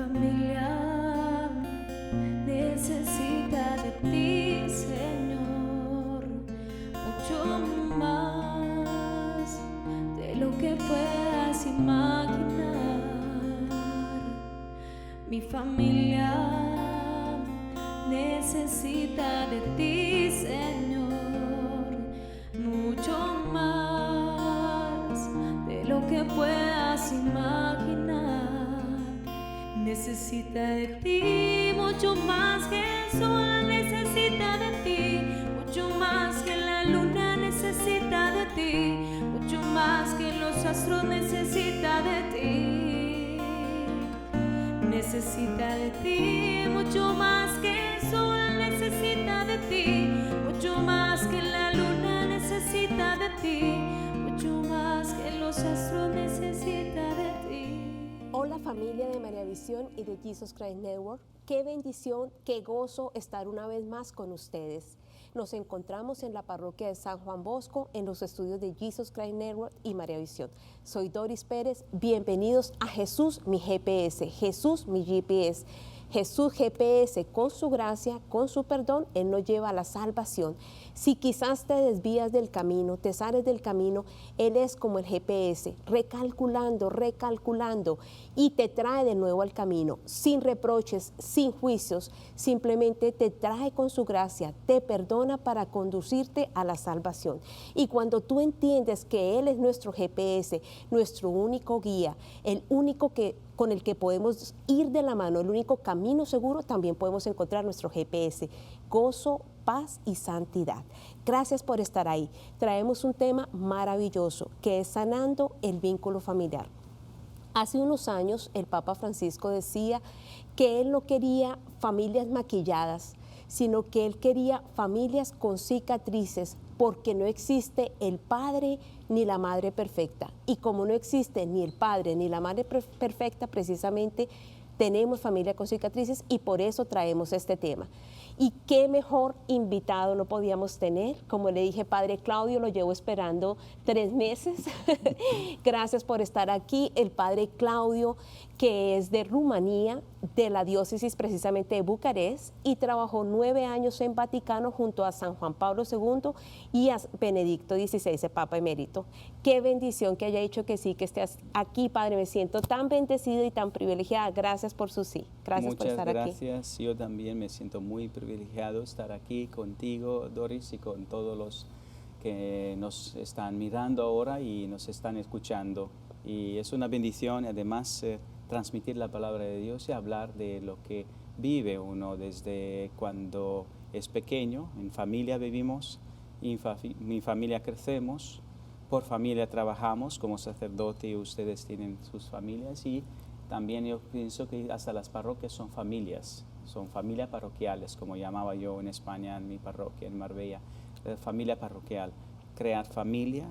familia necesita de ti, Señor, mucho más de lo que puedas imaginar. Mi familia necesita de ti, Señor, mucho más de lo que puedas imaginar. Necesita de ti mucho más que el sol necesita de ti, mucho más que la luna necesita de ti, mucho más que los astros necesita de ti. Necesita de ti mucho más que el sol necesita de ti, mucho más que la luna necesita de ti, mucho más que los astros necesita de ti. Hola familia de María Visión y de Jesus Christ Network. Qué bendición, qué gozo estar una vez más con ustedes. Nos encontramos en la parroquia de San Juan Bosco en los estudios de Jesus Christ Network y María Visión. Soy Doris Pérez, bienvenidos a Jesús mi GPS, Jesús mi GPS. Jesús GPS, con su gracia, con su perdón, Él nos lleva a la salvación. Si quizás te desvías del camino, te sales del camino, Él es como el GPS, recalculando y te trae de nuevo al camino, sin reproches, sin juicios, simplemente te trae con su gracia, te perdona para conducirte a la salvación. Y cuando tú entiendes que Él es nuestro GPS, nuestro único guía, el único con el que podemos ir de la mano, el único camino seguro, también podemos encontrar nuestro GPS, gozo, paz y santidad. Gracias por estar ahí. Traemos un tema maravilloso que es sanando el vínculo familiar. Hace unos años el Papa Francisco decía que él no quería familias maquilladas, sino que él quería familias con cicatrices, porque no existe el padre ni la madre perfecta. Y como no existe ni el padre ni la madre perfecta, precisamente tenemos familia con cicatrices y por eso traemos este tema. Y qué mejor invitado no podíamos tener. Como le dije, Padre Claudio, lo llevo esperando 3 meses. Gracias por estar aquí. El Padre Claudio, que es de Rumanía, de la diócesis precisamente de Bucarest, y trabajó 9 años en Vaticano junto a San Juan Pablo II y a Benedicto XVI, el Papa Emérito. Qué bendición que haya dicho que sí, que estés aquí, Padre. Me siento tan bendecida y tan privilegiada. Gracias por su sí. Gracias por estar aquí. Muchas gracias. Yo también me siento muy privilegiado estar aquí contigo, Doris, y con todos los que nos están mirando ahora y nos están escuchando. Y es una bendición, además, transmitir la palabra de Dios y hablar de lo que vive uno desde cuando es pequeño. En familia vivimos, mi familia crecemos, por familia trabajamos como sacerdote y ustedes tienen sus familias, y también yo pienso que hasta las parroquias son familias parroquiales, como llamaba yo en España, en mi parroquia, en Marbella, familia parroquial. Crear familia,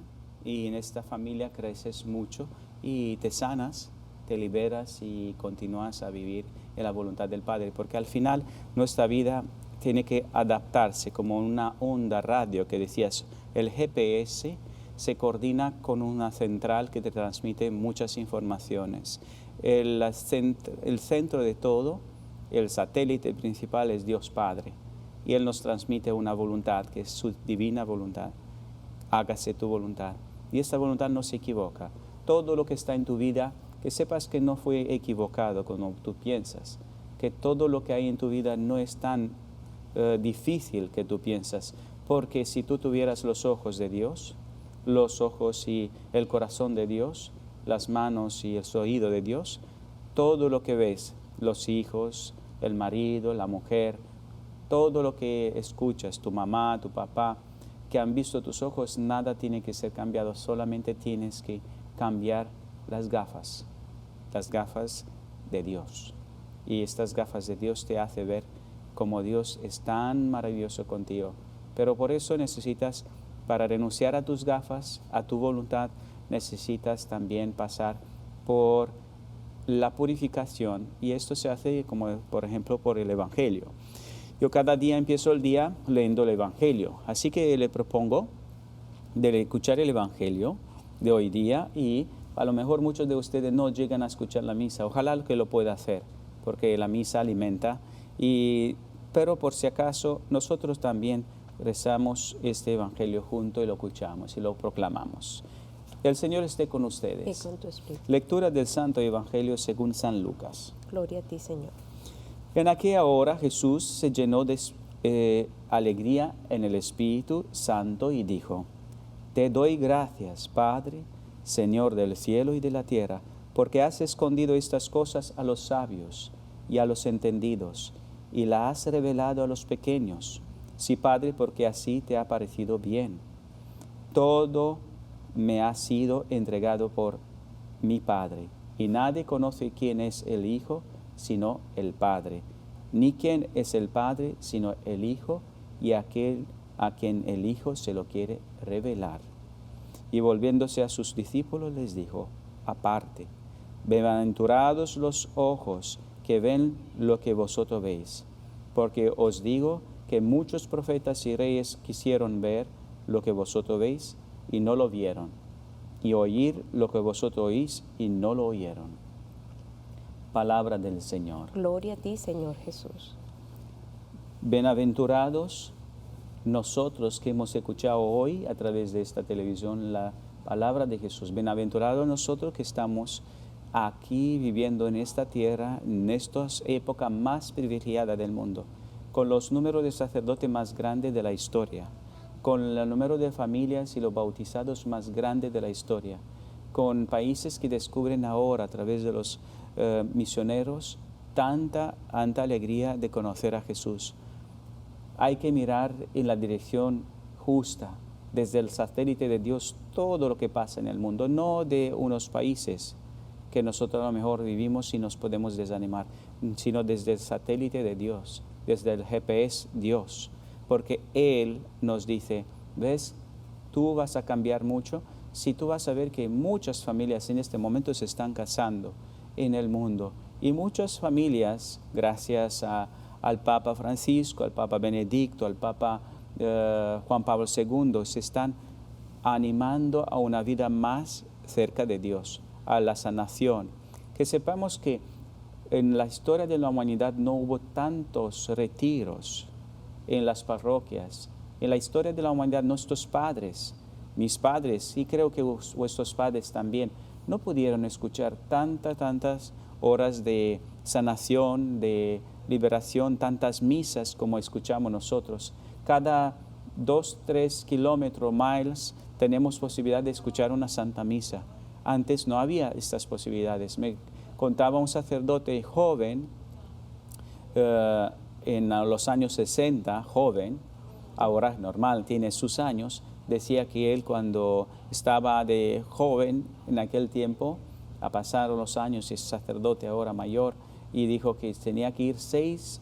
y en esta familia creces mucho y te sanas, te liberas y continúas a vivir en la voluntad del Padre, porque al final nuestra vida tiene que adaptarse como una onda radio que decías. El GPS se coordina con una central que te transmite muchas informaciones. El centro de todo, el satélite principal, es Dios Padre, y Él nos transmite una voluntad que es su divina voluntad. Hágase tu voluntad. Y esta voluntad no se equivoca. Todo lo que está en tu vida, que sepas que no fue equivocado como tú piensas, que todo lo que hay en tu vida no es tan difícil que tú piensas, porque si tú tuvieras los ojos de Dios, los ojos y el corazón de Dios, las manos y el oído de Dios, todo lo que ves, los hijos, el marido, la mujer, todo lo que escuchas, tu mamá, tu papá, que han visto tus ojos, nada tiene que ser cambiado, solamente tienes que cambiar las gafas de Dios. Y estas gafas de Dios te hace ver cómo Dios es tan maravilloso contigo. Pero por eso necesitas, para renunciar a tus gafas, a tu voluntad, necesitas también pasar por la purificación, y esto se hace como por ejemplo por el Evangelio. Yo cada día empiezo el día leyendo el Evangelio, así que le propongo de escuchar el Evangelio de hoy día, y a lo mejor muchos de ustedes no llegan a escuchar la misa, ojalá que lo pueda hacer, porque la misa alimenta. Pero por si acaso, nosotros también rezamos este Evangelio junto y lo escuchamos y lo proclamamos. El Señor esté con ustedes. Y con tu espíritu. Lectura del Santo Evangelio según San Lucas. Gloria a ti, Señor. En aquella hora Jesús se llenó de alegría en el Espíritu Santo y dijo: Te doy gracias, Padre, Señor del cielo y de la tierra, porque has escondido estas cosas a los sabios y a los entendidos, y las has revelado a los pequeños. Sí, Padre, porque así te ha parecido bien. Todo me ha sido entregado por mi Padre, y nadie conoce quién es el Hijo sino el Padre, ni quién es el Padre sino el Hijo y aquel a quien el Hijo se lo quiere revelar. Y volviéndose a sus discípulos les dijo aparte: Bienaventurados los ojos que ven lo que vosotros veis, porque os digo que muchos profetas y reyes quisieron ver lo que vosotros veis y no lo vieron, y oír lo que vosotros oís y no lo oyeron. Palabra del Señor. Gloria a ti, Señor Jesús. Bienaventurados nosotros que hemos escuchado hoy a través de esta televisión la palabra de Jesús. Bienaventurados nosotros que estamos aquí viviendo en esta tierra, en esta época más privilegiada del mundo, con los números de sacerdotes más grandes de la historia, con el número de familias y los bautizados más grandes de la historia, con países que descubren ahora a través de los misioneros tanta alegría de conocer a Jesús. Hay que mirar en la dirección justa, desde el satélite de Dios, todo lo que pasa en el mundo, no de unos países que nosotros a lo mejor vivimos y nos podemos desanimar, sino desde el satélite de Dios, desde el GPS Dios, porque Él nos dice, ¿ves? Tú vas a cambiar mucho si tú vas a ver que muchas familias en este momento se están casando en el mundo, y muchas familias, gracias al Papa Francisco, al Papa Benedicto, al Papa Juan Pablo II, se están animando a una vida más cerca de Dios, a la sanación. Que sepamos que en la historia de la humanidad no hubo tantos retiros en las parroquias. En la historia de la humanidad, nuestros padres, mis padres, y creo que vuestros padres también, no pudieron escuchar tantas horas de sanación, de liberación, tantas misas como escuchamos nosotros. Cada 2-3 kilómetros, miles, tenemos posibilidad de escuchar una santa misa. Antes no había estas posibilidades. Me contaba un sacerdote joven, en los años 60, joven, ahora es normal, tiene sus años, decía que él cuando estaba de joven en aquel tiempo, a pasar los años, es sacerdote ahora mayor, y dijo que tenía que ir 6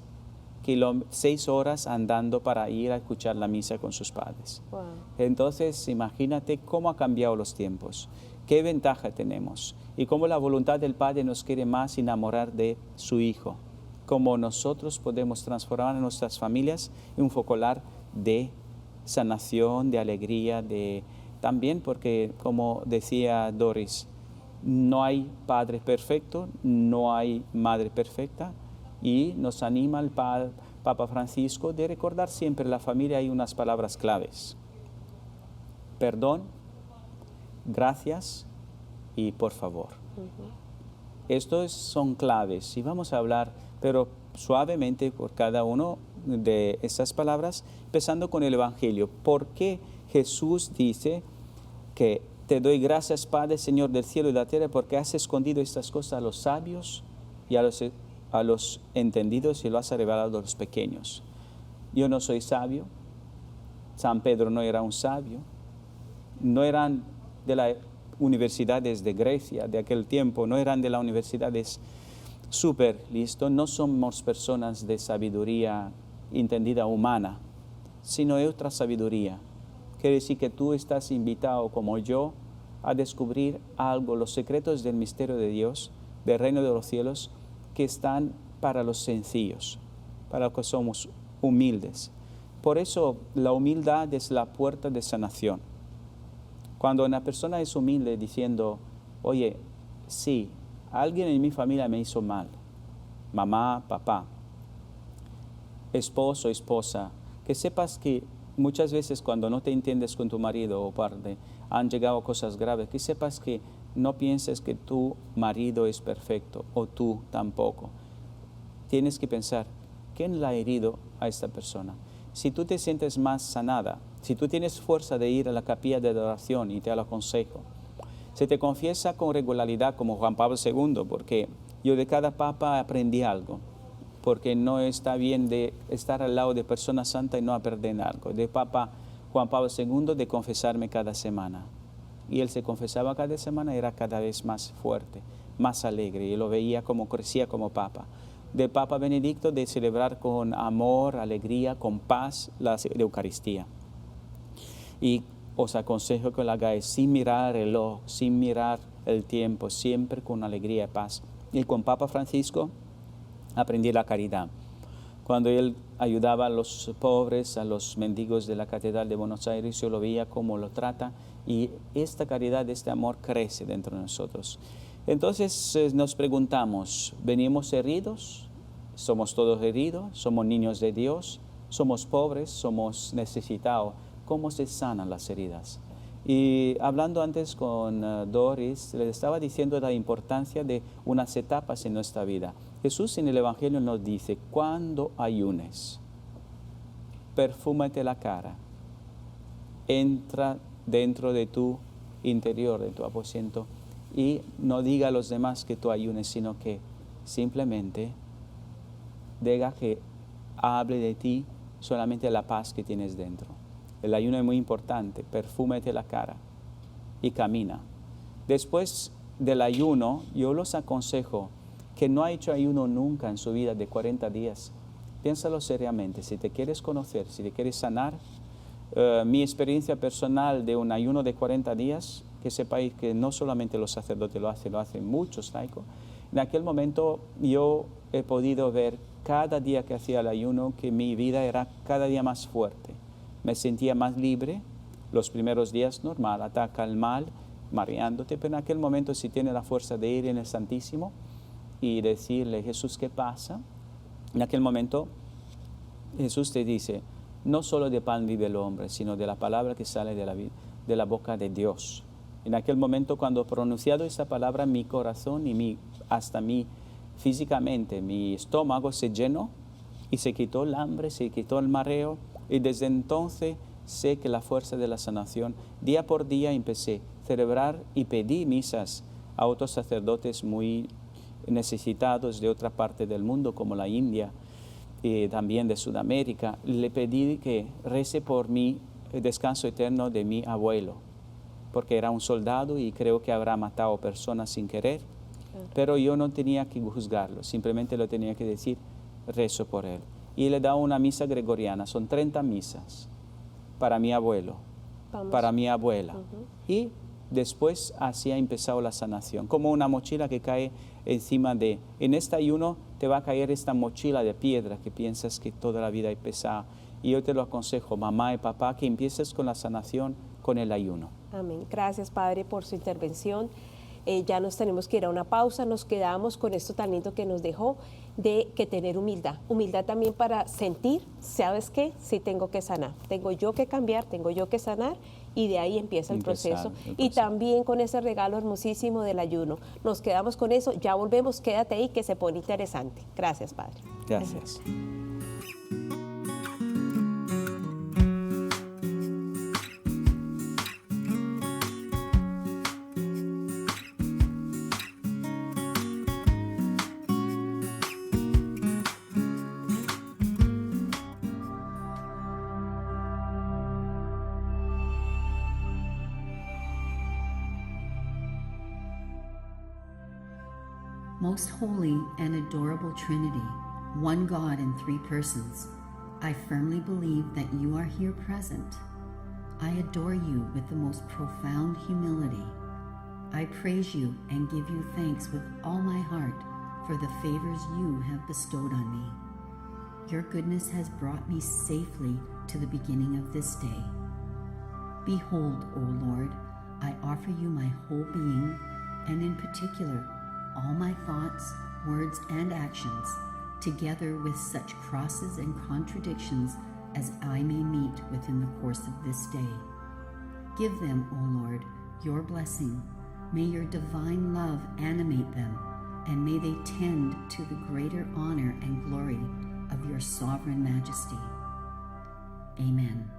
horas andando para ir a escuchar la misa con sus padres. Wow. Entonces, imagínate cómo ha cambiado los tiempos, qué ventaja tenemos, y cómo la voluntad del Padre nos quiere más enamorar de su Hijo, cómo nosotros podemos transformar a nuestras familias en un focolar de sanación, de alegría, también porque, como decía Doris, no hay padre perfecto, no hay madre perfecta, y nos anima el Papa Francisco de recordar siempre en la familia hay unas palabras claves: perdón, gracias y por favor. Estos son claves y vamos a hablar, pero suavemente por cada uno de estas palabras, empezando con el Evangelio. ¿Por qué Jesús dice que te doy gracias, Padre, Señor del cielo y de la tierra, porque has escondido estas cosas a los sabios y a los entendidos y lo has revelado a los pequeños? Yo no soy sabio, San Pedro no era un sabio, no eran de las universidades de Grecia de aquel tiempo, no eran de las universidades súper listos, no somos personas de sabiduría entendida humana, sino de otra sabiduría. Quiere decir que tú estás invitado, como yo, a descubrir algo, los secretos del misterio de Dios, del reino de los cielos, que están para los sencillos, para los que somos humildes. Por eso la humildad es la puerta de sanación. Cuando una persona es humilde diciendo, oye, sí, alguien en mi familia me hizo mal, mamá, papá, esposo, esposa, que sepas que muchas veces cuando no te entiendes con tu marido o padre, han llegado cosas graves, que sepas que no pienses que tu marido es perfecto o tú tampoco. Tienes que pensar, ¿quién la ha herido a esta persona? Si tú te sientes más sanada, si tú tienes fuerza de ir a la capilla de adoración, y te lo aconsejo, se te confiesa con regularidad como Juan Pablo II, porque yo de cada papa aprendí algo, porque no está bien de estar al lado de personas santas y no aprender algo. De Papa Juan Pablo II de confesarme cada semana. Y él se confesaba cada semana, era cada vez más fuerte, más alegre, y lo veía como crecía como papa. De Papa Benedicto de celebrar con amor, alegría, con paz la Eucaristía. Y os aconsejo que lo hagáis sin mirar el reloj, sin mirar el tiempo, siempre con alegría y paz. Y con Papa Francisco aprendí la caridad. Cuando él ayudaba a los pobres, a los mendigos de la Catedral de Buenos Aires, yo lo veía cómo lo trata, y esta caridad, este amor crece dentro de nosotros. Entonces nos preguntamos, ¿venimos heridos? ¿Somos todos heridos? ¿Somos niños de Dios? ¿Somos pobres? ¿Somos necesitados? ¿Cómo se sanan las heridas? Y hablando antes con Doris, le estaba diciendo la importancia de unas etapas en nuestra vida. Jesús en el Evangelio nos dice, cuando ayunes, perfúmate la cara, entra dentro de tu interior, de tu aposento, y no diga a los demás que tú ayunes, sino que simplemente deja que hable de ti solamente la paz que tienes dentro. El ayuno es muy importante, perfúmate la cara y camina. Después del ayuno, yo los aconsejo que no ha hecho ayuno nunca en su vida de 40 días, piénsalo seriamente. Si te quieres conocer, si te quieres sanar, mi experiencia personal de un ayuno de 40 días, que sepáis que no solamente los sacerdotes lo hacen muchos laicos. En aquel momento yo he podido ver cada día que hacía el ayuno que mi vida era cada día más fuerte. Me sentía más libre. Los primeros días normal, ataca el mal, mareándote, pero en aquel momento si tienes la fuerza de ir en el Santísimo y decirle, Jesús, ¿qué pasa? En aquel momento Jesús te dice, no solo de pan vive el hombre, sino de la palabra que sale de la boca de Dios. En aquel momento, cuando he pronunciado esa palabra, mi corazón y hasta físicamente, mi estómago se llenó y se quitó el hambre, se quitó el mareo. Y desde entonces sé que la fuerza de la sanación, día por día empecé a celebrar y pedí misas a otros sacerdotes muy necesitados de otra parte del mundo, como la India, y también de Sudamérica. Le pedí que rece por mí el descanso eterno de mi abuelo, porque era un soldado y creo que habrá matado personas sin querer, pero yo no tenía que juzgarlo, simplemente lo tenía que decir, rezo por él. Y le da una misa gregoriana, son 30 misas para mi abuelo, para mi abuela. Y después así ha empezado la sanación, como una mochila que cae encima en este ayuno te va a caer esta mochila de piedra que piensas que toda la vida es pesada. Y yo te lo aconsejo, mamá y papá, que empieces con la sanación con el ayuno. Amén. Gracias, Padre, por su intervención. Ya nos tenemos que ir a una pausa, nos quedamos con esto tan lindo que nos dejó, de que tener humildad. Humildad también para sentir, ¿sabes qué? Sí tengo que sanar, tengo yo que cambiar, tengo yo que sanar, y de ahí empieza el proceso. Y también con ese regalo hermosísimo del ayuno. Nos quedamos con eso, ya volvemos, quédate ahí que se pone interesante. Gracias, Padre. Gracias. Most holy and adorable Trinity, one God in three persons, I firmly believe that you are here present. I adore you with the most profound humility. I praise you and give you thanks with all my heart for the favors you have bestowed on me. Your goodness has brought me safely to the beginning of this day. Behold, O Lord, I offer you my whole being, and in particular, all my thoughts, words and actions, together with such crosses and contradictions as I may meet within the course of this day. Give them, O Lord, your blessing. May your divine love animate them, and may they tend to the greater honor and glory of your sovereign majesty. Amen.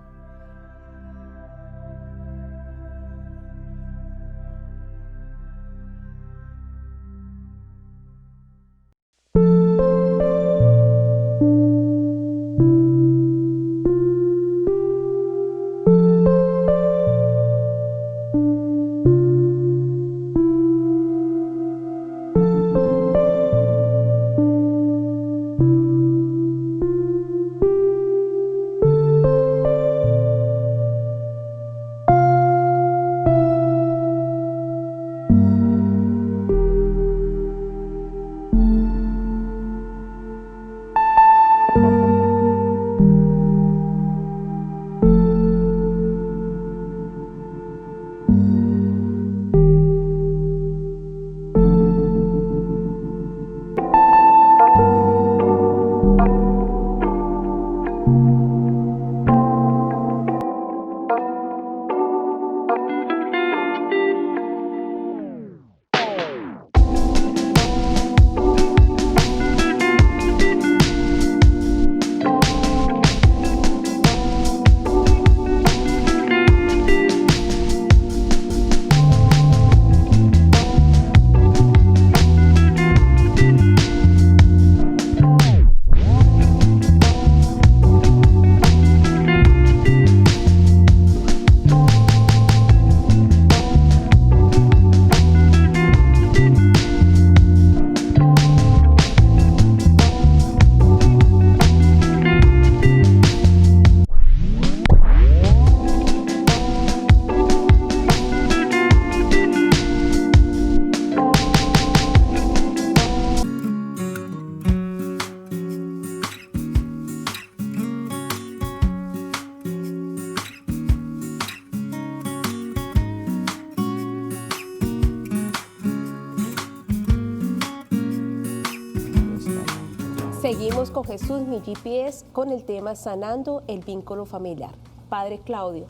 Seguimos con Jesús, mi GPS, con el tema Sanando el vínculo familiar. Padre Claudio,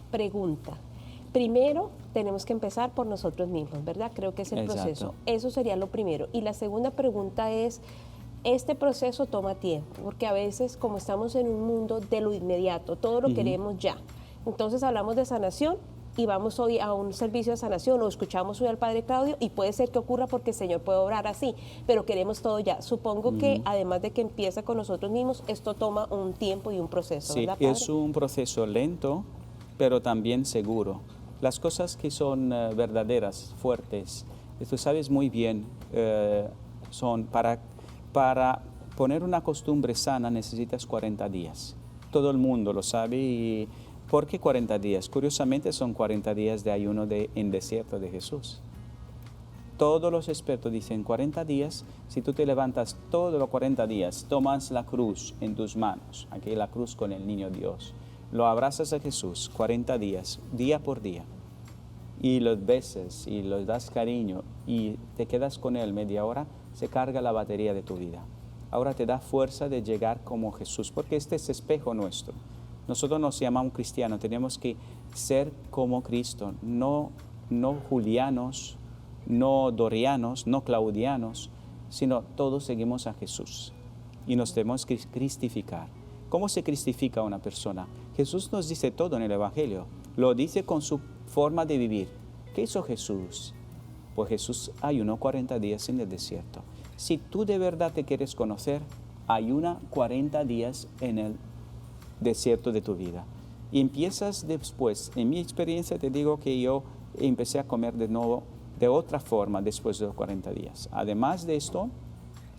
pregunta. Primero, tenemos que empezar por nosotros mismos, ¿verdad? Creo que es el Exacto. proceso. Eso sería lo primero. Y la segunda pregunta es, este proceso toma tiempo, porque a veces, como estamos en un mundo de lo inmediato, todo lo queremos ya. Entonces hablamos de sanación y vamos hoy a un servicio de sanación o escuchamos hoy al Padre Claudio y puede ser que ocurra porque el Señor puede obrar así, pero queremos todo ya. Supongo que además de que empieza con nosotros mismos, esto toma un tiempo y un proceso, Sí, ¿verdad, Padre? es un proceso lento, pero también seguro. Las cosas que son verdaderas, fuertes, tú sabes muy bien, son para poner una costumbre sana necesitas 40 días. Todo el mundo lo sabe. Y ¿por qué 40 días? Curiosamente son 40 días de ayuno en desierto de Jesús. Todos los expertos dicen 40 días, si tú te levantas todos los 40 días, tomas la cruz en tus manos, aquí la cruz con el niño Dios, lo abrazas a Jesús 40 días, día por día, y los beses y los das cariño y te quedas con él media hora, se carga la batería de tu vida. Ahora te da fuerza de llegar como Jesús, porque este es espejo nuestro. Nosotros nos llamamos cristianos, tenemos que ser como Cristo, no julianos, no dorianos, no claudianos, sino todos seguimos a Jesús y nos tenemos que cristificar. ¿Cómo se cristifica una persona? Jesús nos dice todo en el Evangelio, lo dice con su forma de vivir. ¿Qué hizo Jesús? Pues Jesús ayunó 40 días en el desierto. Si tú de verdad te quieres conocer, ayuna 40 días en el desierto de tu vida. Y empiezas después. En mi experiencia te digo que yo empecé a comer de nuevo de otra forma después de los 40 días. Además de esto,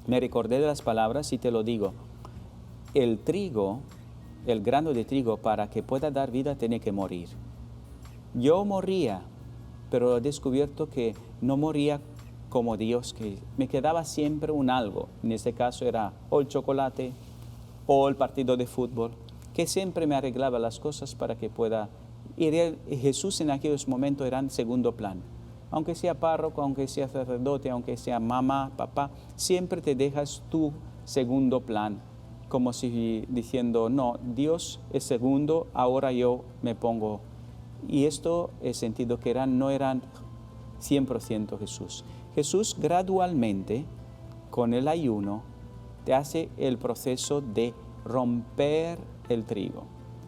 me recordé de las palabras y te lo digo. El trigo, el grano de trigo, para que pueda dar vida, tiene que morir. Yo moría, pero he descubierto que no moría como Dios, que me quedaba siempre un algo. En este caso era o el chocolate o el partido de fútbol, que siempre me arreglaba las cosas para que pueda ir. Jesús en aquellos momentos era en segundo plan. aunque sea párroco, aunque sea sacerdote, aunque sea mamá, papá, siempre te dejas tu segundo plan, como si diciendo, no, Dios es segundo, ahora yo me pongo. Y esto es sentido que no eran 100% Jesús. Jesús gradualmente, con el ayuno, te hace el proceso de romper el trigo.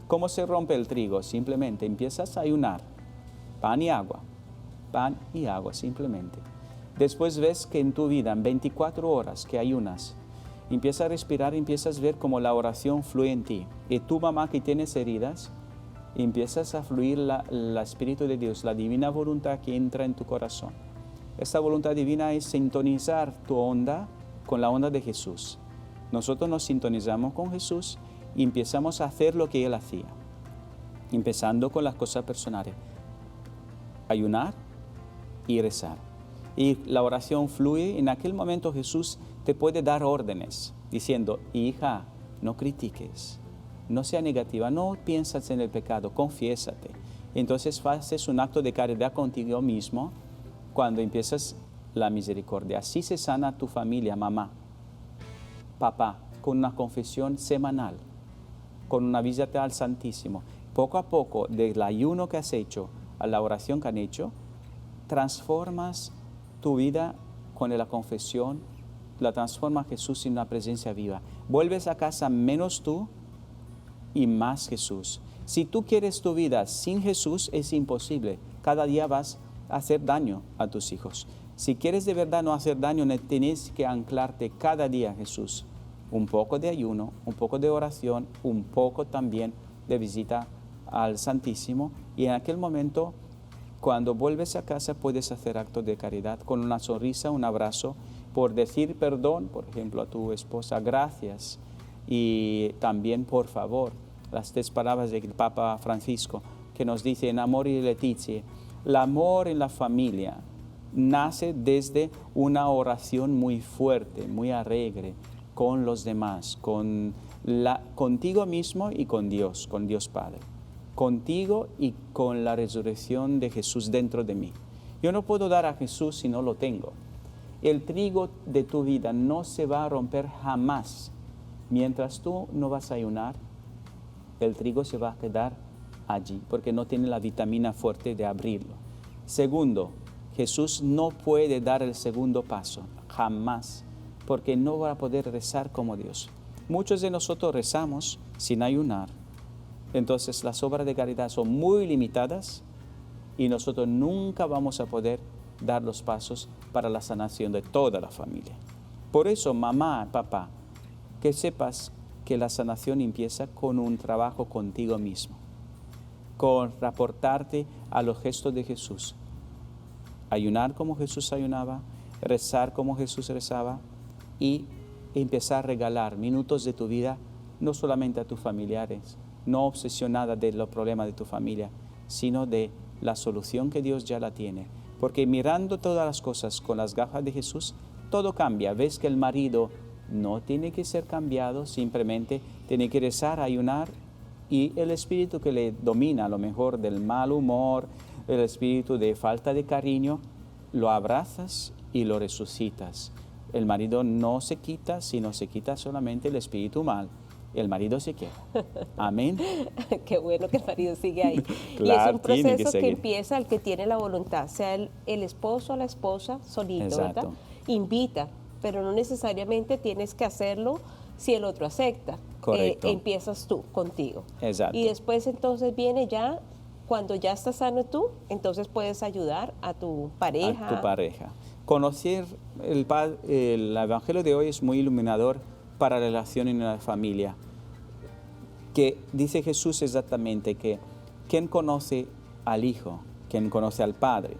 ¿Cómo se rompe el trigo? Simplemente empiezas a ayunar, pan y agua, simplemente. Después ves que en tu vida, en 24 horas que ayunas, empiezas a respirar, empiezas a ver cómo la oración fluye en ti. Y tu mamá que tienes heridas, empiezas a fluir el Espíritu de Dios, la divina voluntad que entra en tu corazón. Esta voluntad divina es sintonizar tu onda con la onda de Jesús. Nosotros nos sintonizamos con Jesús y empezamos a hacer lo que Él hacía, empezando con las cosas personales, ayunar y rezar. Y la oración fluye. En aquel momento Jesús te puede dar órdenes, diciendo, hija, no critiques, no sea negativa, no piensas en el pecado, confiésate. Entonces haces un acto de caridad contigo mismo cuando empiezas la misericordia. Así se sana tu familia, mamá, papá, con una confesión semanal, con una visita al Santísimo. Poco a poco, del ayuno que has hecho a la oración que han hecho, transformas tu vida con la confesión, la transforma Jesús en una presencia viva. Vuelves a casa menos tú y más Jesús. Si tú quieres tu vida sin Jesús, es imposible. Cada día vas a hacer daño a tus hijos. Si quieres de verdad no hacer daño, tienes que anclarte cada día a Jesús. Un poco de ayuno, un poco de oración, un poco también de visita al Santísimo. Y en aquel momento, cuando vuelves a casa, puedes hacer actos de caridad con una sonrisa, un abrazo, por decir perdón, por ejemplo, a tu esposa, gracias. Y también, por favor, las 3 palabras del Papa Francisco, que nos dice en Amor y Leticia, el amor en la familia nace desde una oración muy fuerte, muy alegre, con los demás, contigo mismo y con Dios Padre, contigo y con la resurrección de Jesús dentro de mí. Yo no puedo dar a Jesús si no lo tengo. El trigo de tu vida no se va a romper jamás. Mientras tú no vas a ayunar, el trigo se va a quedar allí, porque no tiene la vitamina fuerte de abrirlo. Segundo, Jesús no puede dar el segundo paso, jamás, porque no va a poder rezar como Dios. Muchos de nosotros rezamos sin ayunar, entonces las obras de caridad son muy limitadas y nosotros nunca vamos a poder dar los pasos para la sanación de toda la familia. Por eso, mamá, papá, que sepas que la sanación empieza con un trabajo contigo mismo, con reportarte a los gestos de Jesús. Ayunar como Jesús ayunaba, rezar como Jesús rezaba y empezar a regalar minutos de tu vida, no solamente a tus familiares, no obsesionada de los problemas de tu familia, sino de la solución que Dios ya la tiene. Porque mirando todas las cosas con las gafas de Jesús, todo cambia. Ves que el marido no tiene que ser cambiado, simplemente tiene que rezar, ayunar, y el espíritu que le domina, a lo mejor del mal humor, el espíritu de falta de cariño, lo abrazas y lo resucitas. El marido no se quita, sino se quita solamente el espíritu mal. El marido se queda. Amén. Qué bueno que el marido sigue ahí. Claro, y es un tiene que proceso que seguir. empieza el que tiene la voluntad, sea el esposo o la esposa solito, Exacto. ¿verdad? Invita, pero no necesariamente tienes que hacerlo si el otro acepta. Correcto. Empiezas tú contigo. Exacto. Y después entonces viene ya, cuando ya estás sano tú, entonces puedes ayudar a tu pareja. A tu pareja. Conocer el Evangelio de hoy es muy iluminador para la relación en la familia. Que dice Jesús exactamente que ¿quién conoce al Hijo? ¿Quién conoce al Padre?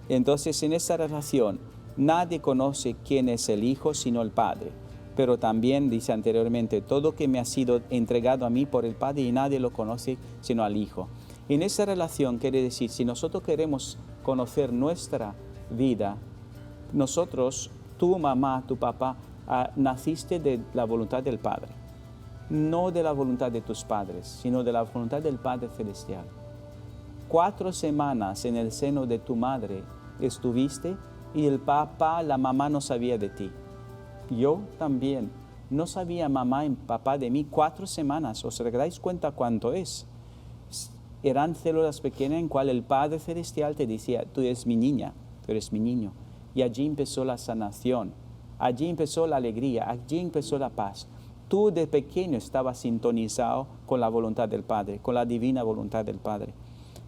Entonces en esa relación nadie conoce quién es el Hijo sino el Padre. Pero también dice anteriormente, todo que me ha sido entregado a mí por el Padre y nadie lo conoce sino al Hijo. En esa relación quiere decir, si nosotros queremos conocer nuestra vida, nosotros, tu mamá, tu papá, naciste de la voluntad del Padre, no de la voluntad de tus padres, sino de la voluntad del Padre Celestial. 4 semanas en el seno de tu madre estuviste y el papá, la mamá no sabía de ti. Yo también no sabía mamá y papá de mí 4 semanas. ¿Os dais cuenta cuánto es? Eran células pequeñas en cual el Padre Celestial te decía, tú eres mi niña, tú eres mi niño. Y allí empezó la sanación, allí empezó la alegría, allí empezó la paz. Tú de pequeño estabas sintonizado con la voluntad del Padre, con la divina voluntad del Padre.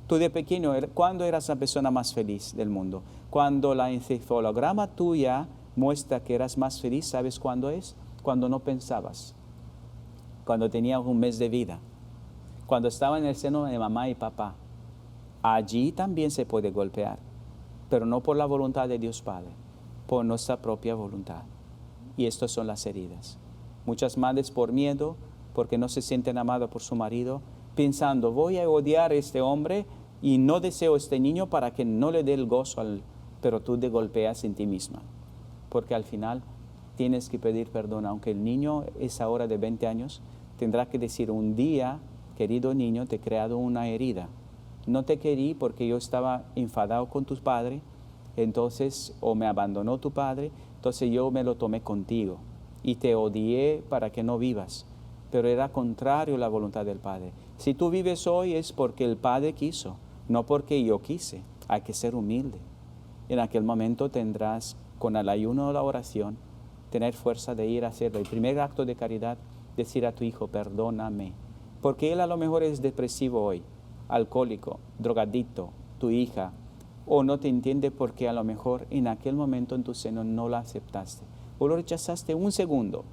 Tú de pequeño, ¿cuándo eras la persona más feliz del mundo? Cuando la encefalograma tuya muestra que eras más feliz, ¿sabes cuándo es? Cuando no pensabas, cuando tenías un mes de vida, cuando estaba en el seno de mamá y papá. Allí también se puede golpear, pero no por la voluntad de Dios Padre, por nuestra propia voluntad. Y estas son las heridas. Muchas madres por miedo, porque no se sienten amadas por su marido, pensando, voy a odiar a este hombre y no deseo a este niño para que no le dé el gozo, pero tú te golpeas en ti misma. Porque al final tienes que pedir perdón, aunque el niño es ahora de 20 años, tendrá que decir, un día, querido niño, te he creado una herida. No te querí porque yo estaba enfadado con tu padre, entonces, o me abandonó tu padre, entonces yo me lo tomé contigo y te odié para que no vivas, pero era contrario a la voluntad del Padre. Si tú vives hoy es porque el Padre quiso, no porque yo quise. Hay que ser humilde. En aquel momento tendrás, con el ayuno o la oración, tener fuerza de ir a hacerlo. El primer acto de caridad, decir a tu hijo, perdóname, porque él a lo mejor es depresivo hoy, alcohólico, drogadicto, tu hija, o no te entiende porque a lo mejor en aquel momento en tu seno no la aceptaste, o lo rechazaste un segundo,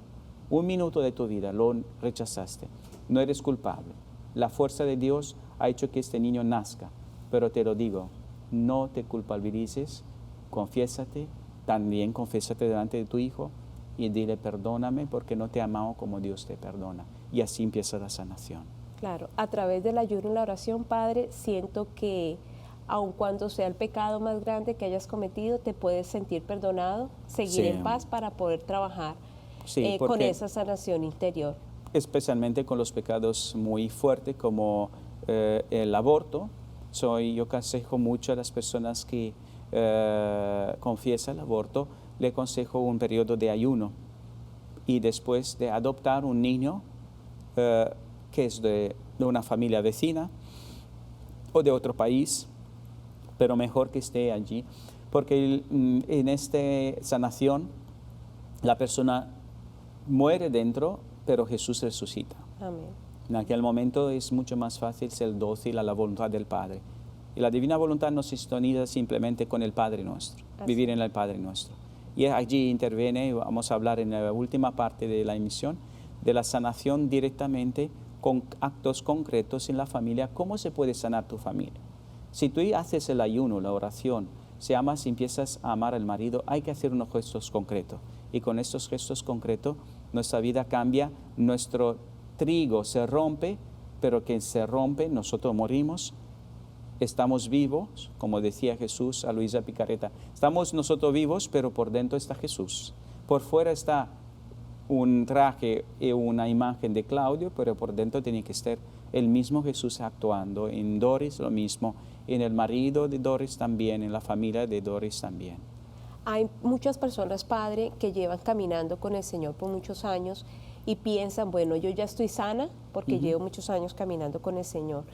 un minuto de tu vida, lo rechazaste. No eres culpable. La fuerza de Dios ha hecho que este niño nazca, pero te lo digo, no te culpabilices, confiésate, también confiésate delante de tu hijo y dile perdóname porque no te he amado como Dios te perdona. Y así empieza la sanación. Claro, a través del ayuno y la oración, Padre, siento que aun cuando sea el pecado más grande que hayas cometido, te puedes sentir perdonado, seguir en paz para poder trabajar con esa sanación interior. Especialmente con los pecados muy fuertes como el aborto. Yo aconsejo mucho a las personas que confiesan el aborto, le aconsejo un periodo de ayuno y después de adoptar un niño que es de una familia vecina o de otro país, pero mejor que esté allí, porque en esta sanación la persona muere dentro, pero Jesús resucita. Amén. En aquel momento es mucho más fácil ser dócil a la voluntad del Padre. Y la divina voluntad nos sintoniza simplemente con el Padre nuestro, vivir en el Padre nuestro. Y allí interviene, vamos a hablar en la última parte de la emisión, de la sanación directamente con actos concretos en la familia. ¿Cómo se puede sanar tu familia? Si tú haces el ayuno, la oración, si amas y empiezas a amar al marido, hay que hacer unos gestos concretos. Y con estos gestos concretos, nuestra vida cambia, nuestro trigo se rompe, pero que se rompe, nosotros morimos, estamos vivos, como decía Jesús a Luisa Picareta, estamos nosotros vivos, pero por dentro está Jesús. Por fuera está un traje y una imagen de Claudio, pero por dentro tiene que estar el mismo Jesús actuando. En Doris lo mismo, en el marido de Doris también, en la familia de Doris también. Hay muchas personas, Padre, que llevan caminando con el Señor por muchos años y piensan, bueno, yo ya estoy sana porque llevo muchos años caminando con el Señor.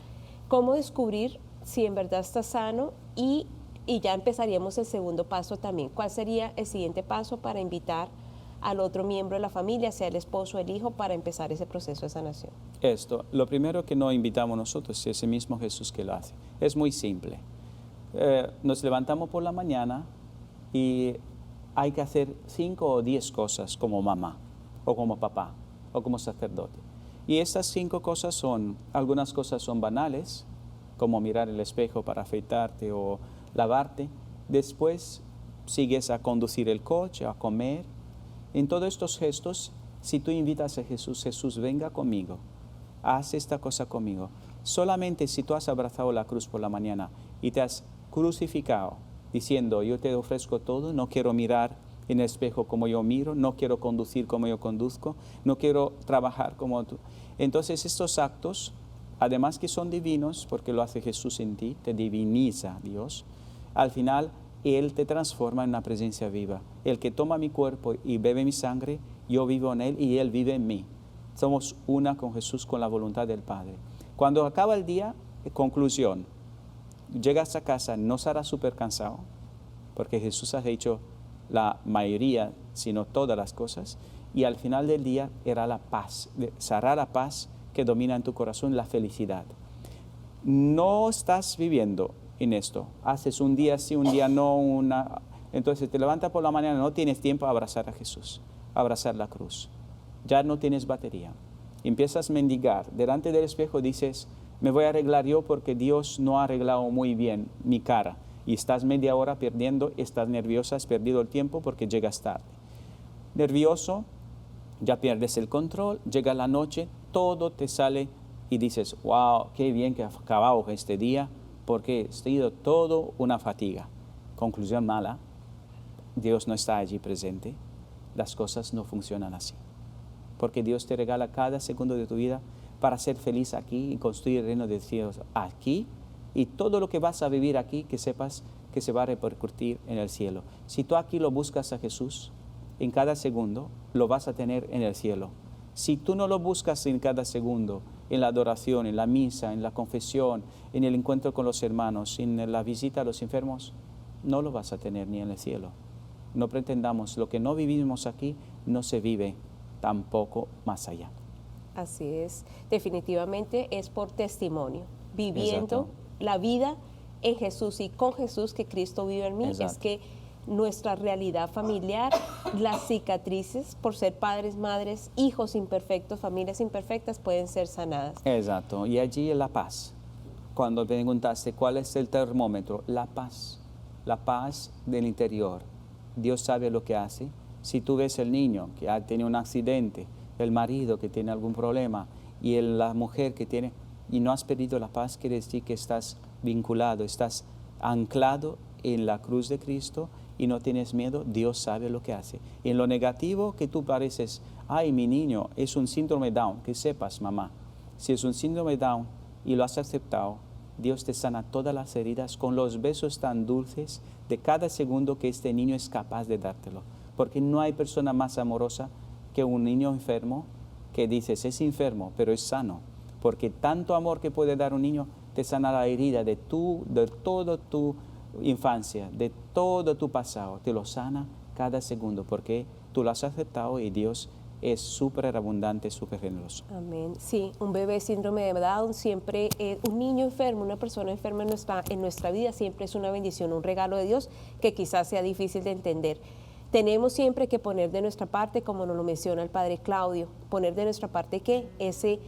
¿Cómo descubrir si en verdad estás sano? Y ya empezaríamos el segundo paso también. ¿Cuál sería el siguiente paso para invitar al otro miembro de la familia, sea el esposo o el hijo, para empezar ese proceso de sanación? Lo primero que no invitamos nosotros es ese mismo Jesús que lo hace. Es muy simple. Nos levantamos por la mañana y hay que hacer 5 o 10 cosas como mamá, o como papá, o como sacerdote. Y estas 5 cosas son, algunas cosas son banales, como mirar el espejo para afeitarte o lavarte. Después sigues a conducir el coche, a comer. En todos estos gestos, si tú invitas a Jesús, Jesús, venga conmigo, haz esta cosa conmigo. Solamente si tú has abrazado la cruz por la mañana y te has crucificado, diciendo, yo te ofrezco todo, no quiero mirar en el espejo como yo miro, no quiero conducir como yo conduzco, no quiero trabajar como tú. Entonces estos actos, además que son divinos, porque lo hace Jesús en ti, te diviniza Dios, al final Él te transforma en una presencia viva. El que toma mi cuerpo y bebe mi sangre, yo vivo en Él y Él vive en mí. Somos una con Jesús, con la voluntad del Padre. Cuando acaba el día, conclusión, llegas a casa, no serás súper cansado, porque Jesús ha hecho la mayoría, sino todas las cosas, y al final del día era la paz, será la paz que domina en tu corazón, la felicidad. No estás viviendo en esto, haces un día sí, un día no, entonces te levantas por la mañana, no tienes tiempo a abrazar a Jesús, a abrazar la cruz, ya no tienes batería, empiezas a mendigar, delante del espejo dices, me voy a arreglar yo porque Dios no ha arreglado muy bien mi cara, y estás media hora perdiendo, estás nerviosa, has perdido el tiempo porque llegas tarde. Nervioso, ya pierdes el control, llega la noche, todo te sale y dices, wow, qué bien que ha acabado este día, porque ha sido todo una fatiga. Conclusión mala, Dios no está allí presente, las cosas no funcionan así. Porque Dios te regala cada segundo de tu vida para ser feliz aquí y construir el reino de los cielos aquí, y todo lo que vas a vivir aquí, que sepas que se va a repercutir en el cielo. Si tú aquí lo buscas a Jesús, en cada segundo lo vas a tener en el cielo. Si tú no lo buscas en cada segundo, en la adoración, en la misa, en la confesión, en el encuentro con los hermanos, en la visita a los enfermos, no lo vas a tener ni en el cielo. No pretendamos, lo que no vivimos aquí, no se vive tampoco más allá. Así es, definitivamente es por testimonio, viviendo Exacto. la vida en Jesús y con Jesús que Cristo vive en mí. Exacto. Es que nuestra realidad familiar, las cicatrices por ser padres, madres, hijos imperfectos, familias imperfectas pueden ser sanadas. Exacto, y allí la paz. Cuando preguntaste cuál es el termómetro, la paz del interior. Dios sabe lo que hace. Si tú ves el niño que ha tenido un accidente, el marido que tiene algún problema y la mujer que tiene, y no has perdido la paz, quiere decir que estás vinculado, estás anclado en la cruz de Cristo y no tienes miedo. Dios sabe lo que hace. Y en lo negativo que tú pareces, ay, mi niño es un síndrome Down, que sepas, mamá, si es un síndrome Down y lo has aceptado, Dios te sana todas las heridas con los besos tan dulces de cada segundo que este niño es capaz de dártelo. Porque no hay persona más amorosa que un niño enfermo que dices, es enfermo, pero es sano. Porque tanto amor que puede dar un niño te sana la herida de toda tu infancia, de todo tu pasado. Te lo sana cada segundo porque tú lo has aceptado y Dios es súper abundante, súper generoso. Amén. Sí, un bebé síndrome de Down siempre, un niño enfermo, una persona enferma en nuestra vida siempre es una bendición, un regalo de Dios que quizás sea difícil de entender. Tenemos siempre que poner de nuestra parte, como nos lo menciona el Padre Claudio, poner de nuestra parte ¿qué? Ese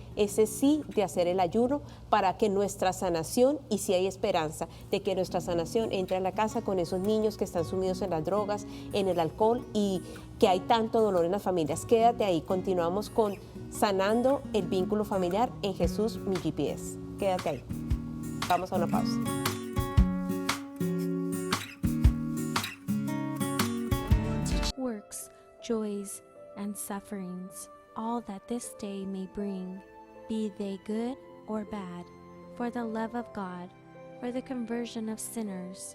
sí de hacer el ayuno para que nuestra sanación, y si hay esperanza de que nuestra sanación entre a la casa con esos niños que están sumidos en las drogas, en el alcohol y que hay tanto dolor en las familias. Quédate ahí, continuamos con sanando el vínculo familiar en Jesús, mi GPS. Quédate ahí. Vamos a una pausa. Works, joys, and sufferings, all that this day may bring, be they good or bad, for the love of God, for the conversion of sinners,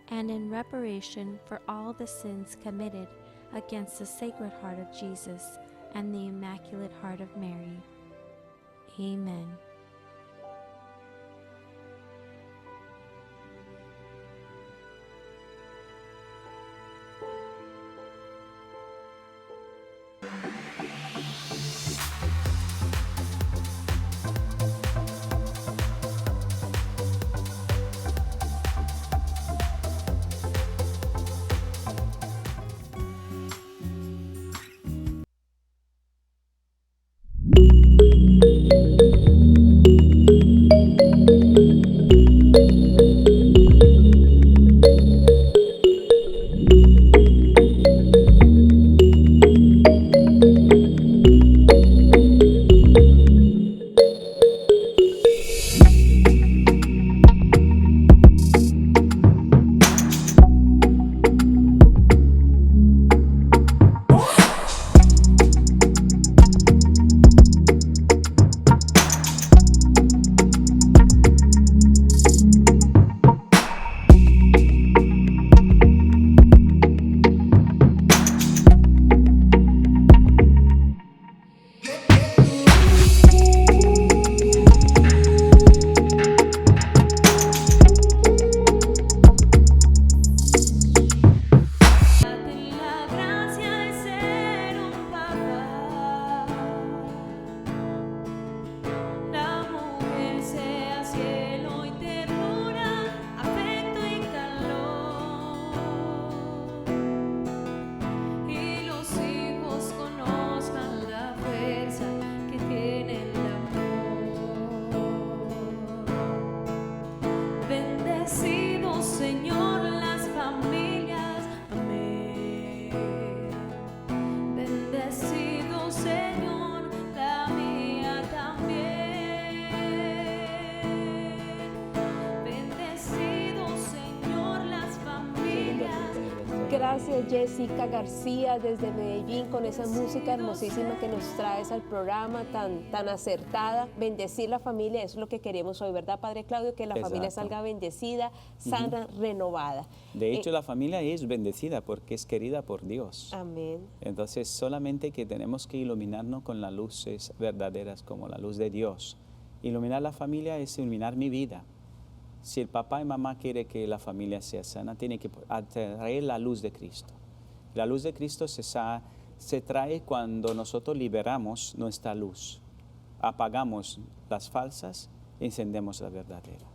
and in reparation for all the sins committed against the Sacred Heart of Jesus and the Immaculate Heart of Mary. Amen. Bendecido, Señor, las familias. Amén. Bendecido, Señor, la mía también. Bendecido, Señor, las familias. Gracias, Jessica García, desde Medellín, con esa música hermosísima que nos traes al programa, tan acertada. Bendecir la familia, eso es lo que queremos hoy, ¿verdad, Padre Claudio? Que la familia Exacto. salga bendecida, sana, renovada. De hecho, la familia es bendecida porque es querida por Dios. Amén. Entonces, solamente que tenemos que iluminarnos con las luces verdaderas, como la luz de Dios. Iluminar la familia es iluminar mi vida. Si el papá y mamá quieren que la familia sea sana, tiene que atraer la luz de Cristo. La luz de Cristo se trae cuando nosotros liberamos nuestra luz. Apagamos las falsas, encendemos la verdadera.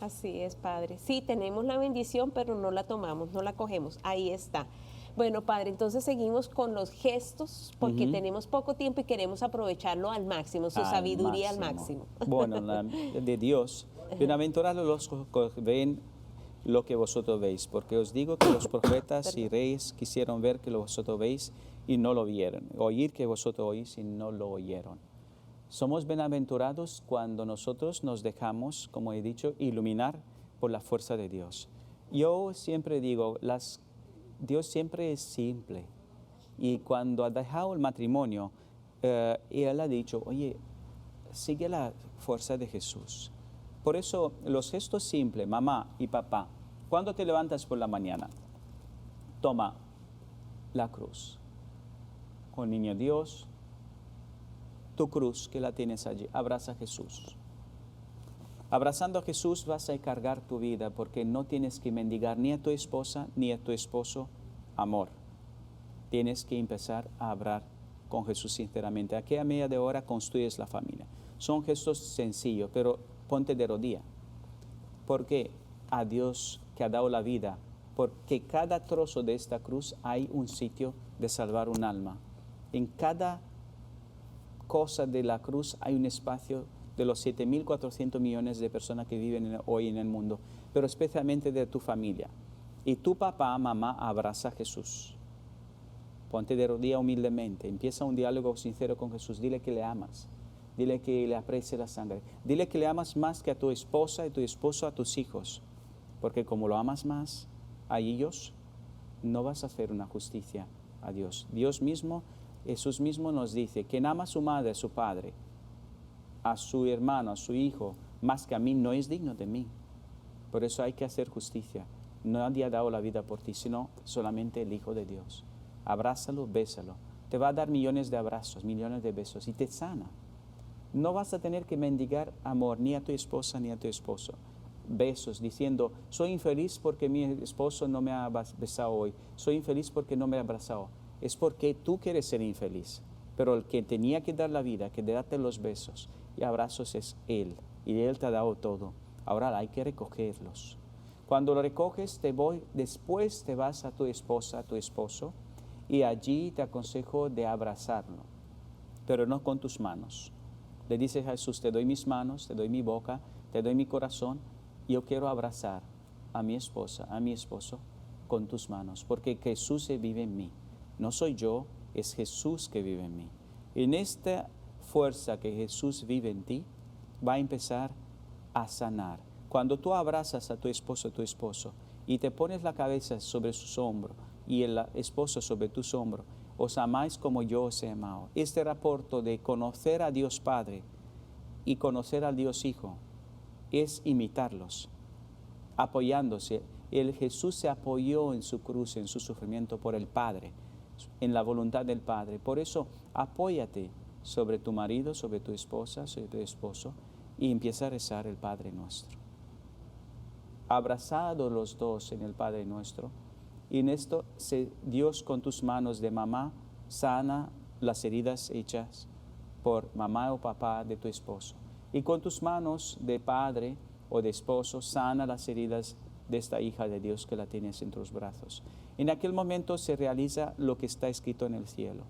Así es, Padre. Sí, tenemos la bendición, pero no la tomamos, no la cogemos. Ahí está. Bueno, Padre, entonces seguimos con los gestos, porque tenemos poco tiempo y queremos aprovecharlo al máximo, su sabiduría al máximo. Bueno, de Dios. Bienaventurados los que ven lo que vosotros veis, porque os digo que los profetas y reyes quisieron ver que vosotros veis y no lo vieron, oír que vosotros oís y no lo oyeron. Somos bienaventurados cuando nosotros nos dejamos, como he dicho, iluminar por la fuerza de Dios. Yo siempre digo, Dios siempre es simple. Y cuando ha dejado el matrimonio, Él ha dicho, oye, sigue la fuerza de Jesús. Por eso los gestos simples, mamá y papá, cuando te levantas por la mañana, toma la cruz. Con niño Dios, tu cruz que la tienes allí, abraza a Jesús. Abrazando a Jesús vas a cargar tu vida porque no tienes que mendigar ni a tu esposa ni a tu esposo amor. Tienes que empezar a hablar con Jesús sinceramente. Aquí a media hora construyes la familia. Son gestos sencillos, pero ponte de rodilla. Porque a Dios que ha dado la vida, porque cada trozo de esta cruz hay un sitio de salvar un alma. En cada cosa de la cruz hay un espacio de los 7.400 millones de personas que viven hoy en el mundo, pero especialmente de tu familia. Y tu papá, mamá, abraza a Jesús. Ponte de rodilla humildemente, empieza un diálogo sincero con Jesús, dile que le amas, dile que le aprecie la sangre, dile que le amas más que a tu esposa y tu esposo a tus hijos, porque como lo amas más a ellos, no vas a hacer una justicia a Dios. Dios mismo, Jesús mismo nos dice, quien ama a su madre, a su padre, a su hermano, a su hijo, más que a mí, no es digno de mí. Por eso hay que hacer justicia. Nadie ha dado la vida por ti, sino solamente el Hijo de Dios. Abrázalo, bésalo. Te va a dar millones de abrazos, millones de besos y te sana. No vas a tener que mendigar amor ni a tu esposa ni a tu esposo. Besos diciendo, soy infeliz porque mi esposo no me ha besado hoy. Soy infeliz porque no me ha abrazado. Es porque tú quieres ser infeliz. Pero el que tenía que dar la vida, que darte los besos y abrazos es Él. Y Él te ha dado todo. Ahora hay que recogerlos. Cuando lo recoges, después te vas a tu esposa, a tu esposo, y allí te aconsejo de abrazarlo, pero no con tus manos. Le dice Jesús, te doy mis manos, te doy mi boca, te doy mi corazón, y yo quiero abrazar a mi esposa, a mi esposo, con tus manos, porque Jesús vive en mí. No soy yo, es Jesús que vive en mí. En esta fuerza que Jesús vive en ti, va a empezar a sanar. Cuando tú abrazas a tu esposo, y te pones la cabeza sobre sus hombros, y el esposo sobre tus hombros, os amáis como yo os he amado. Este rapporto de conocer a Dios Padre y conocer a Dios Hijo es imitarlos, apoyándose. El Jesús se apoyó en su cruz, en su sufrimiento por el Padre, en la voluntad del Padre. Por eso, apóyate sobre tu marido, sobre tu esposa, sobre tu esposo, y empieza a rezar el Padre Nuestro. Abrazados los dos en el Padre Nuestro, y en esto Dios con tus manos de mamá sana las heridas hechas por mamá o papá de tu esposo. Y con tus manos de padre o de esposo sana las heridas de esta hija de Dios que la tienes en tus brazos. En aquel momento se realiza lo que está escrito en el cielo.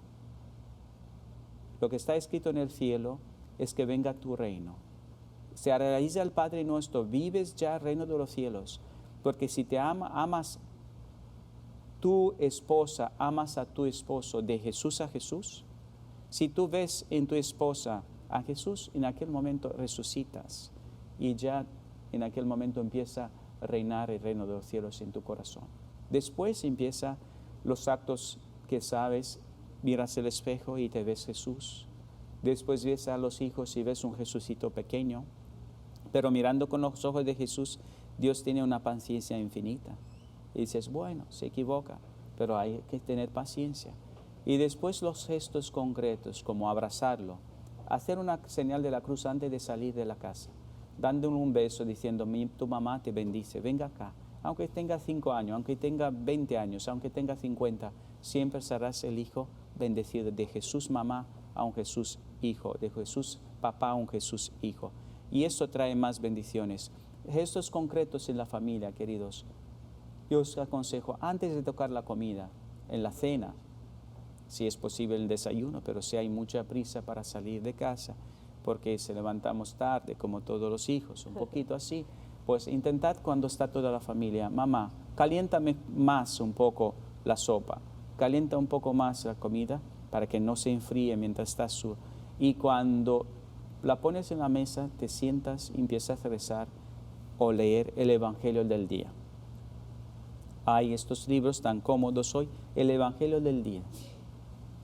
Lo que está escrito en el cielo es que venga tu reino. se realiza el Padre nuestro, vives ya el reino de los cielos. Porque si te amas tu esposa, amas a tu esposo de Jesús a Jesús, si tú ves en tu esposa a Jesús, en aquel momento resucitas y ya en aquel momento empieza a reinar el reino de los cielos en tu corazón. Después empieza los actos que sabes, miras el espejo y te ves Jesús. Después ves a los hijos y ves un Jesucito pequeño, pero mirando con los ojos de Jesús, Dios tiene una paciencia infinita. Y dices, bueno, se equivoca, pero hay que tener paciencia. Y después los gestos concretos, como abrazarlo, hacer una señal de la cruz antes de salir de la casa, dándole un beso, diciendo, tu mamá te bendice, venga acá. Aunque tenga 5 años, aunque tenga 20 años, aunque tenga 50, siempre serás el hijo bendecido de Jesús mamá a un Jesús hijo, de Jesús papá a un Jesús hijo. Y eso trae más bendiciones. Gestos concretos en la familia, queridos. Yo os aconsejo, antes de tocar la comida, en la cena, si es posible el desayuno, pero si hay mucha prisa para salir de casa, porque se levantamos tarde, como todos los hijos, un poquito así, pues intentad cuando está toda la familia, mamá, caliéntame más un poco la sopa, calienta un poco más la comida para que no se enfríe mientras está su... Y cuando la pones en la mesa, te sientas y empiezas a rezar o leer el Evangelio del día. Hay estos libros tan cómodos hoy, el Evangelio del día.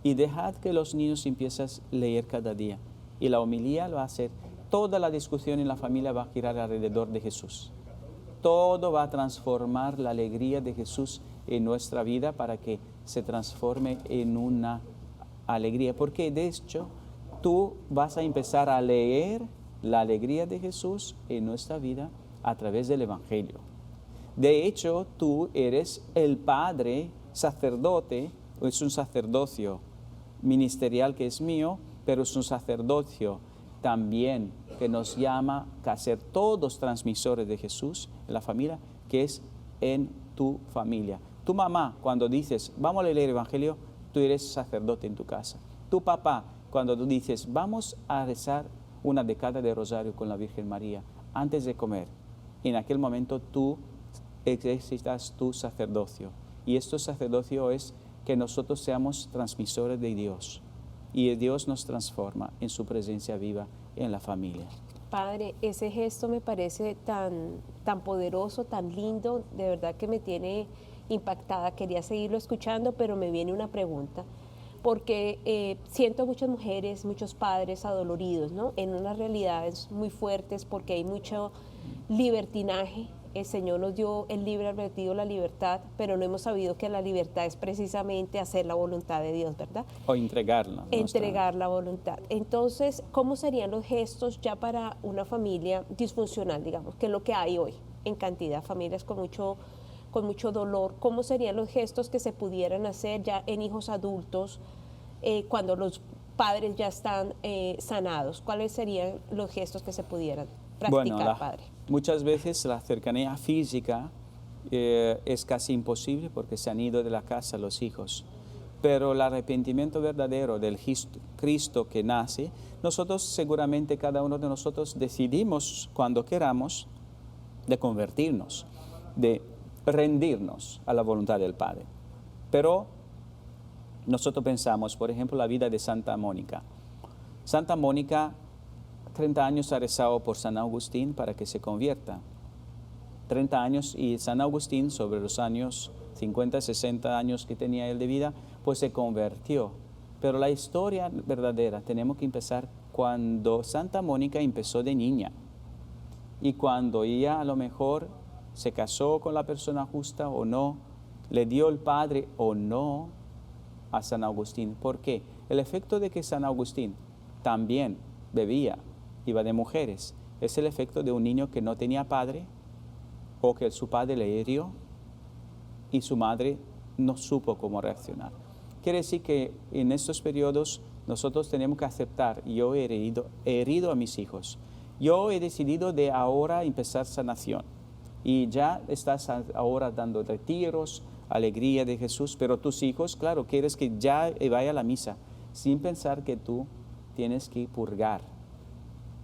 Y dejad que los niños empiecen a leer cada día. Y la homilía lo va a hacer. Toda la discusión en la familia va a girar alrededor de Jesús. Todo va a transformar la alegría de Jesús en nuestra vida para que se transforme en una alegría. Porque de hecho, tú vas a empezar a leer la alegría de Jesús en nuestra vida a través del Evangelio. De hecho, tú eres el padre sacerdote, es un sacerdocio ministerial que es mío, pero es un sacerdocio también que nos llama a ser todos transmisores de Jesús en la familia, que es en tu familia. Tu mamá, cuando dices, vamos a leer el Evangelio, tú eres sacerdote en tu casa. Tu papá, cuando tú dices, vamos a rezar una decada de rosario con la Virgen María antes de comer, en aquel momento tú ejercitas tu sacerdocio. Y este sacerdocio es que nosotros seamos transmisores de Dios. Y Dios nos transforma en su presencia viva en la familia. Padre, ese gesto me parece tan poderoso, tan lindo, de verdad que me tiene impactada. Quería seguirlo escuchando, pero me viene una pregunta, porque siento muchas mujeres, muchos padres adoloridos, ¿no? En unas realidades muy fuertes, porque hay mucho libertinaje. El Señor nos dio el libre albedrío, la libertad, pero no hemos sabido que la libertad es precisamente hacer la voluntad de Dios, ¿verdad? O entregarla. Entregar la voluntad. Entonces, ¿cómo serían los gestos ya para una familia disfuncional, digamos, que es lo que hay hoy en cantidad, familias con mucho dolor? ¿Cómo serían los gestos que se pudieran hacer ya en hijos adultos cuando los padres ya están sanados? ¿Cuáles serían los gestos que se pudieran practicar, Padre? Muchas veces la cercanía física es casi imposible porque se han ido de la casa los hijos. Pero el arrepentimiento verdadero del Cristo que nace, nosotros seguramente cada uno de nosotros decidimos cuando queramos de convertirnos, de rendirnos a la voluntad del Padre. Pero nosotros pensamos, por ejemplo, la vida de Santa Mónica. Santa Mónica 30 años ha rezado por San Agustín para que se convierta. 30 años y San Agustín, sobre los años 50, 60 años que tenía él de vida, pues se convirtió. Pero la historia verdadera tenemos que empezar cuando Santa Mónica empezó de niña. Y cuando ella a lo mejor se casó con la persona justa o no, le dio el padre o no a San Agustín. ¿Por qué? El efecto de que San Agustín también bebía, iba de mujeres, es el efecto de un niño que no tenía padre o que su padre le hirió y su madre no supo cómo reaccionar. Quiere decir que en estos periodos nosotros tenemos que aceptar, yo he herido a mis hijos, yo he decidido de ahora empezar sanación y ya estás ahora dando retiros, alegría de Jesús, pero tus hijos, claro, quieres que ya vaya a la misa sin pensar que tú tienes que purgar.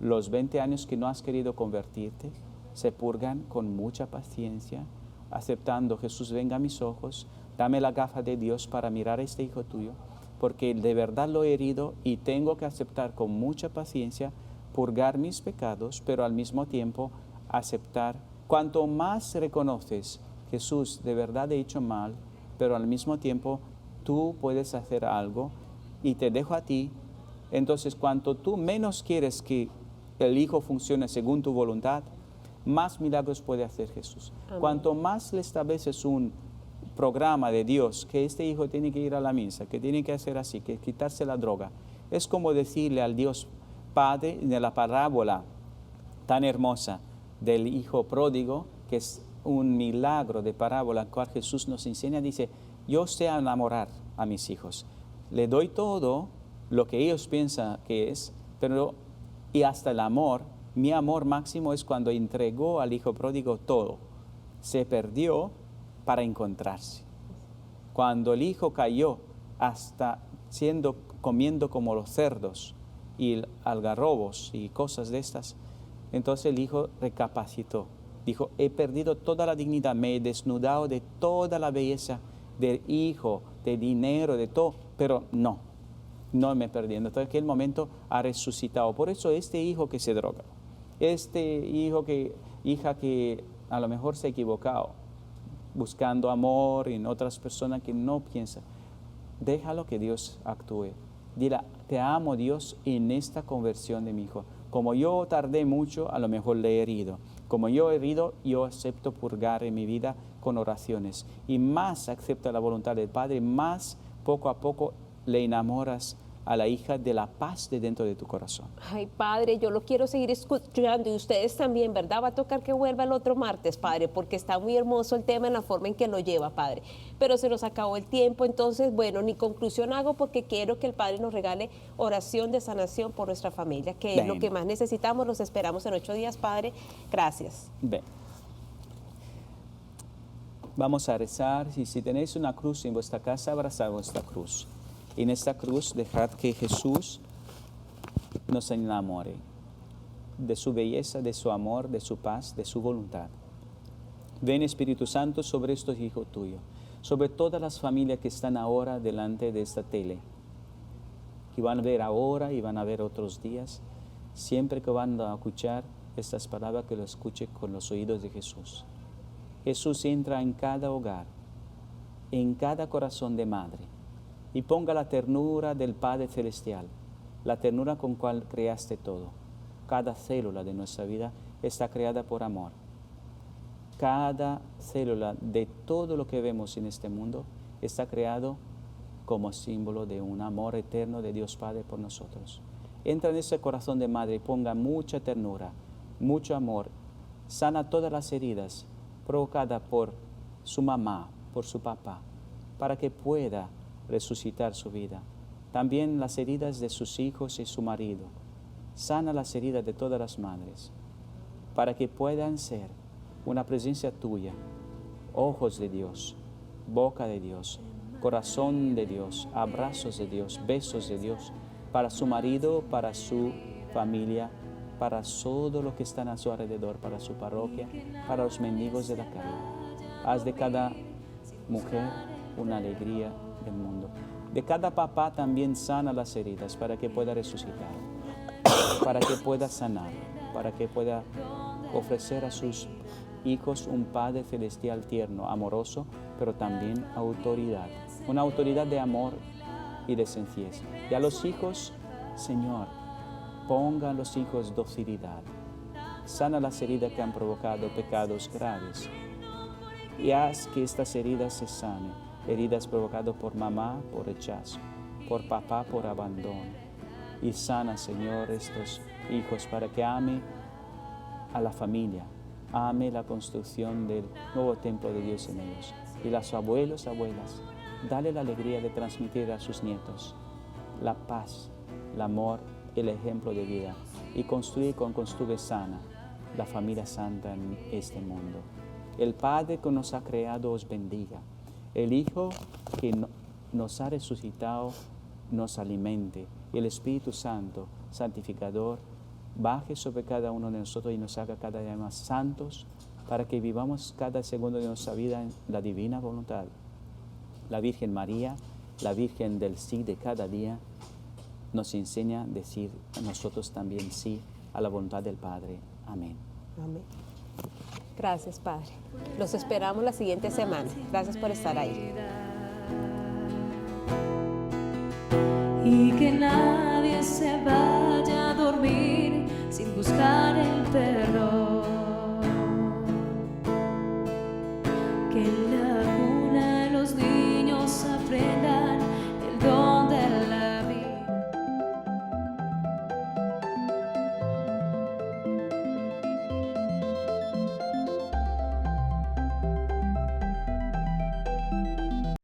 Los 20 años que no has querido convertirte se purgan con mucha paciencia, aceptando: Jesús, venga a mis ojos, dame la gafa de Dios para mirar a este hijo tuyo, porque de verdad lo he herido y tengo que aceptar con mucha paciencia, purgar mis pecados, pero al mismo tiempo aceptar. Cuanto más reconoces: Jesús, de verdad he hecho mal, pero al mismo tiempo tú puedes hacer algo y te dejo a ti. Entonces, cuanto tú menos quieres que el Hijo funcione según tu voluntad, más milagros puede hacer Jesús. Amén. Cuanto más le estableces un programa de Dios, que este hijo tiene que ir a la misa, que tiene que hacer así, que quitarse la droga, es como decirle al Dios Padre de la parábola tan hermosa del hijo pródigo, que es un milagro de parábola, cual Jesús nos enseña. Dice: yo sé enamorar a mis hijos, le doy todo lo que ellos piensan que es, pero y hasta el amor. Mi amor máximo es cuando entregó al hijo pródigo todo, se perdió para encontrarse. Cuando el hijo cayó, hasta comiendo como los cerdos y algarrobos y cosas de estas, entonces el hijo recapacitó. Dijo: he perdido toda la dignidad, me he desnudado de toda la belleza del hijo, de dinero, de todo, pero no me perdí. Entonces, en aquel momento ha resucitado. Por eso este hijo que se droga, este hija que a lo mejor se ha equivocado, buscando amor en otras personas que no piensan, déjalo que Dios actúe. Dile: te amo, Dios, en esta conversión de mi hijo. Como yo tardé mucho, a lo mejor le he herido. Como yo he herido, yo acepto purgar en mi vida con oraciones. Y más acepta la voluntad del Padre, más poco a poco le enamoras a la hija de la paz de dentro de tu corazón. Ay, Padre, yo lo quiero seguir escuchando y ustedes también, ¿verdad? Va a tocar que vuelva el otro martes, Padre, porque está muy hermoso el tema en la forma en que lo lleva, Padre. Pero se nos acabó el tiempo, entonces, bueno, ni conclusión hago, porque quiero que el Padre nos regale oración de sanación por nuestra familia, que es lo que más necesitamos. Los esperamos en 8 días, Padre. Gracias. Ven. Vamos a rezar. Y si tenéis una cruz en vuestra casa, abrazad vuestra cruz. En esta cruz dejad que Jesús nos enamore de su belleza, de su amor, de su paz, de su voluntad. Ven, Espíritu Santo, sobre estos hijos tuyos, sobre todas las familias que están ahora delante de esta tele, que van a ver ahora y van a ver otros días. Siempre que van a escuchar estas palabras, que lo escuche con los oídos de Jesús. Jesús entra en cada hogar, en cada corazón de madre, y ponga la ternura del Padre Celestial, la ternura con cual creaste todo. Cada célula de nuestra vida está creada por amor. Cada célula de todo lo que vemos en este mundo está creado como símbolo de un amor eterno de Dios Padre por nosotros. Entra en ese corazón de madre y ponga mucha ternura, mucho amor. Sana todas las heridas provocadas por su mamá, por su papá, para que pueda resucitar su vida. También las heridas de sus hijos y su marido. Sana las heridas de todas las madres, para que puedan ser una presencia tuya, ojos de Dios, boca de Dios, corazón de Dios, abrazos de Dios, besos de Dios, para su marido, para su familia, para todo lo que están a su alrededor, para su parroquia, para los mendigos de la calle. Haz de cada mujer una alegría del mundo. De cada papá también sana las heridas, para que pueda resucitar, para que pueda sanar, para que pueda ofrecer a sus hijos un Padre Celestial tierno, amoroso, pero también autoridad, una autoridad de amor y de sencillez. Y a los hijos, Señor, pongan los hijos docilidad, sana las heridas que han provocado pecados graves y haz que estas heridas se sanen, heridas provocadas por mamá por rechazo, por papá por abandono. Y sana, Señor, estos hijos para que ame a la familia, ame la construcción del nuevo templo de Dios en ellos. Y los abuelos, abuelas, dale la alegría de transmitir a sus nietos la paz, el amor, el ejemplo de vida, y construir con costumbre sana la familia santa en este mundo. El Padre que nos ha creado os bendiga. El Hijo que nos ha resucitado nos alimente. Y el Espíritu Santo, santificador, baje sobre cada uno de nosotros y nos haga cada día más santos para que vivamos cada segundo de nuestra vida en la divina voluntad. La Virgen María, la Virgen del sí de cada día, nos enseña a decir a nosotros también sí a la voluntad del Padre. Amén. Amén. Gracias, Padre. Los esperamos la siguiente semana. Gracias por estar ahí. Y que nadie se va